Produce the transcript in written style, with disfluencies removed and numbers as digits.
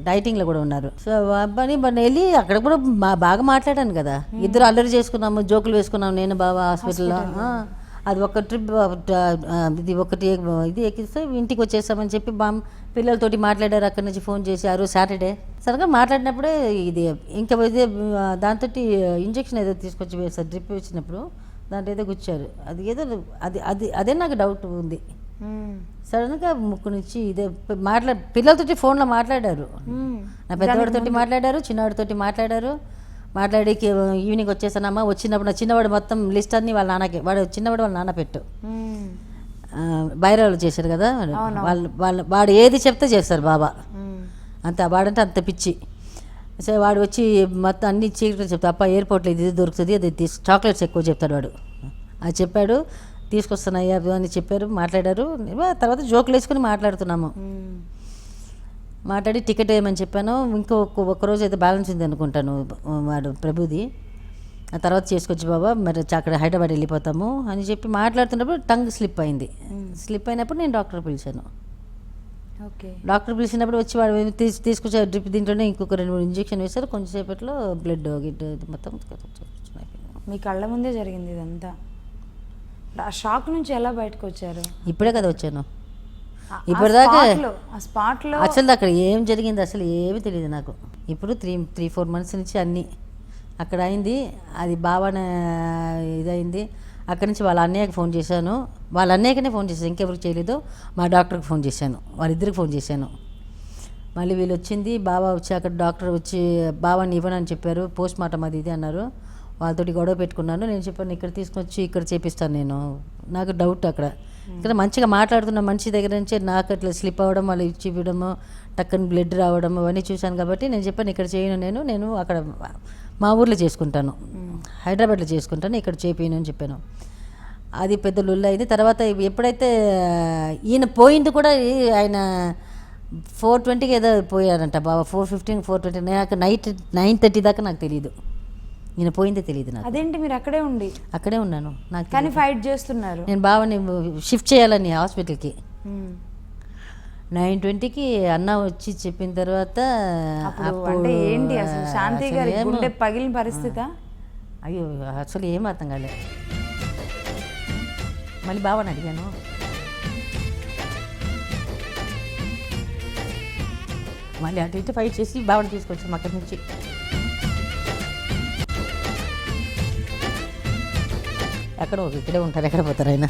డైటింగ్లో కూడా ఉన్నారు. సో అబ్బాని వెళ్ళి అక్కడ కూడా బాగా మాట్లాడాను కదా, ఇద్దరు అల్లరి చేసుకున్నాము, జోకులు వేసుకున్నాము నేను బావ హాస్పిటల్లో. అది ఒక ట్రిప్, ఇది ఒకటి ఇది ఎక్కిస్తే ఇంటికి వచ్చేస్తామని చెప్పి పిల్లలతోటి మాట్లాడారు. అక్కడి నుంచి ఫోన్ చేశారు సాటర్డే. సరిగ్గా మాట్లాడినప్పుడే ఇది ఇంకా ఇదే దాంతో ఇంజక్షన్ ఏదో తీసుకొచ్చి వేస్తారు, డ్రిప్ ఇచ్చినప్పుడు దాంట్లో ఏదో గుచ్చారు. అది ఏదో అదే నాకు డౌట్ ఉంది. సడన్గా ముక్కు నుంచి ఇదే పిల్లలతోటి ఫోన్లో మాట్లాడారు. నా పెద్దవాడితోటి మాట్లాడారు, చిన్నవాడితోటి మాట్లాడి ఈవినింగ్ వచ్చేసానమ్మా, వచ్చినప్పుడు నా చిన్నవాడు మొత్తం లిస్ట్ అన్ని వాళ్ళ నాన్నకి, చిన్నవాడు వాళ్ళ నాన్న పెట్టు బైరాలు చేశారు కదా వాడు ఏది చెప్తే చేస్తారు బాబా. వాడంటే అంత పిచ్చి. సో వాడు వచ్చి మొత్తం అన్ని చీకట్లు చెప్తాడు. అప్ప ఎయిర్పోర్ట్లో ఇది దొరుకుతుంది, అది చాక్లెట్స్ ఎక్కువ చెప్తాడు వాడు. అది చెప్పాడు, తీసుకొస్తున్నాయా అని చెప్పారు, మాట్లాడారు. తర్వాత జోకులు వేసుకుని మాట్లాడుతున్నాము. మాట్లాడి టికెట్ వేయమని చెప్పాను. ఒక్కరోజు అయితే బ్యాలెన్స్ ఉంది అనుకుంటాను వాడు ప్రభుది. ఆ తర్వాత చేసుకొచ్చి బాబా మరి అక్కడ హైదరాబాద్ వెళ్ళిపోతాము అని చెప్పి మాట్లాడుతున్నప్పుడు టంగ్ స్లిప్ అయింది. స్లిప్ అయినప్పుడు నేను డాక్టర్ పిలిచాను. డాక్టర్ పిలిచినప్పుడు వచ్చి వాడు తీసుకొచ్చే డ్రిప్ దీంట్లోనే ఇంకొక 2-3 ఇంజక్షన్ వేశారు. కొంచెంసేపట్లో బ్లడ్ గిడ్ మొత్తం మీ కళ్ళ ముందే జరిగింది ఇదంతా. ఆ షాక్ నుంచి ఎలా బయటకు వచ్చారు? ఇప్పుడే కదా వచ్చాను. ఇప్పటిదాకా స్పాట్లో అసలు అక్కడ ఏం జరిగింది అసలు ఏమీ తెలియదు నాకు. ఇప్పుడు 3-4 మంత్స్ నుంచి అన్నీ అక్కడ అయింది. అది బావన ఇదైంది. అక్కడి నుంచి వాళ్ళ అన్నయ్యకి ఫోన్ చేశాను, వాళ్ళ అన్నయ్యకనే ఫోన్ చేశాను, ఇంకెవరికి చేయలేదు. మా డాక్టర్కి ఫోన్ చేశాను, వాళ్ళిద్దరికి ఫోన్ చేశాను. మళ్ళీ వీళ్ళు వచ్చింది, బావ వచ్చి అక్కడ డాక్టర్ వచ్చి బావాని ఇవ్వనని చెప్పారు, పోస్ట్ మార్టం అది ఇది అన్నారు. వాళ్ళతోటి గొడవ పెట్టుకున్నాను. నేను చెప్పాను ఇక్కడ తీసుకొచ్చి ఇక్కడ చేపిస్తాను నేను. నాకు డౌట్ అక్కడ ఇక్కడ మంచిగా మాట్లాడుతున్న మనిషి దగ్గర నుంచే నాకు అట్లా స్లిప్ అవ్వడం, వాళ్ళు ఇచ్చి ఇవ్వడము, టక్కని బ్లడ్ రావడం అవన్నీ చూశాను. కాబట్టి నేను చెప్పాను ఇక్కడ చేయను, నేను అక్కడ మా ఊర్లో చేసుకుంటాను, హైదరాబాద్లో చేసుకుంటాను, ఇక్కడ చేపిను అని చెప్పాను. అది పెద్ద లొల్లి అయింది. తర్వాత ఎప్పుడైతే ఈయన పోయింది కూడా ఆయన 4:20కి ఏదో పోయారంట బాబా, 4:15 4:20. నాకు నైట్ 9:30 దాకా నాకు తెలియదు, ఈయన పోయిందే తెలియదు నాకు. అదేంటి మీరు అక్కడే ఉన్నాను నాకు కానీ ఫైట్ చేస్తున్నారు. నేను బావని షిఫ్ట్ చేయాలని హాస్పిటల్కి 9:20కి అన్న వచ్చి చెప్పిన తర్వాత అంటే ఏంటి అసలు శాంతి గారి గుండె పగిలిన పరిస్థితి? అయ్యో అసలు ఏం అర్థం కాలేదు. మళ్ళీ బావని అడిగాను, మళ్ళీ అటు ఇటు ఫైట్ చేసి బావని తీసుకొచ్చాము అక్కడి నుంచి. ఎక్కడో ఇక్కడే ఉంటారు, ఎక్కడ పోతారు ఆయన.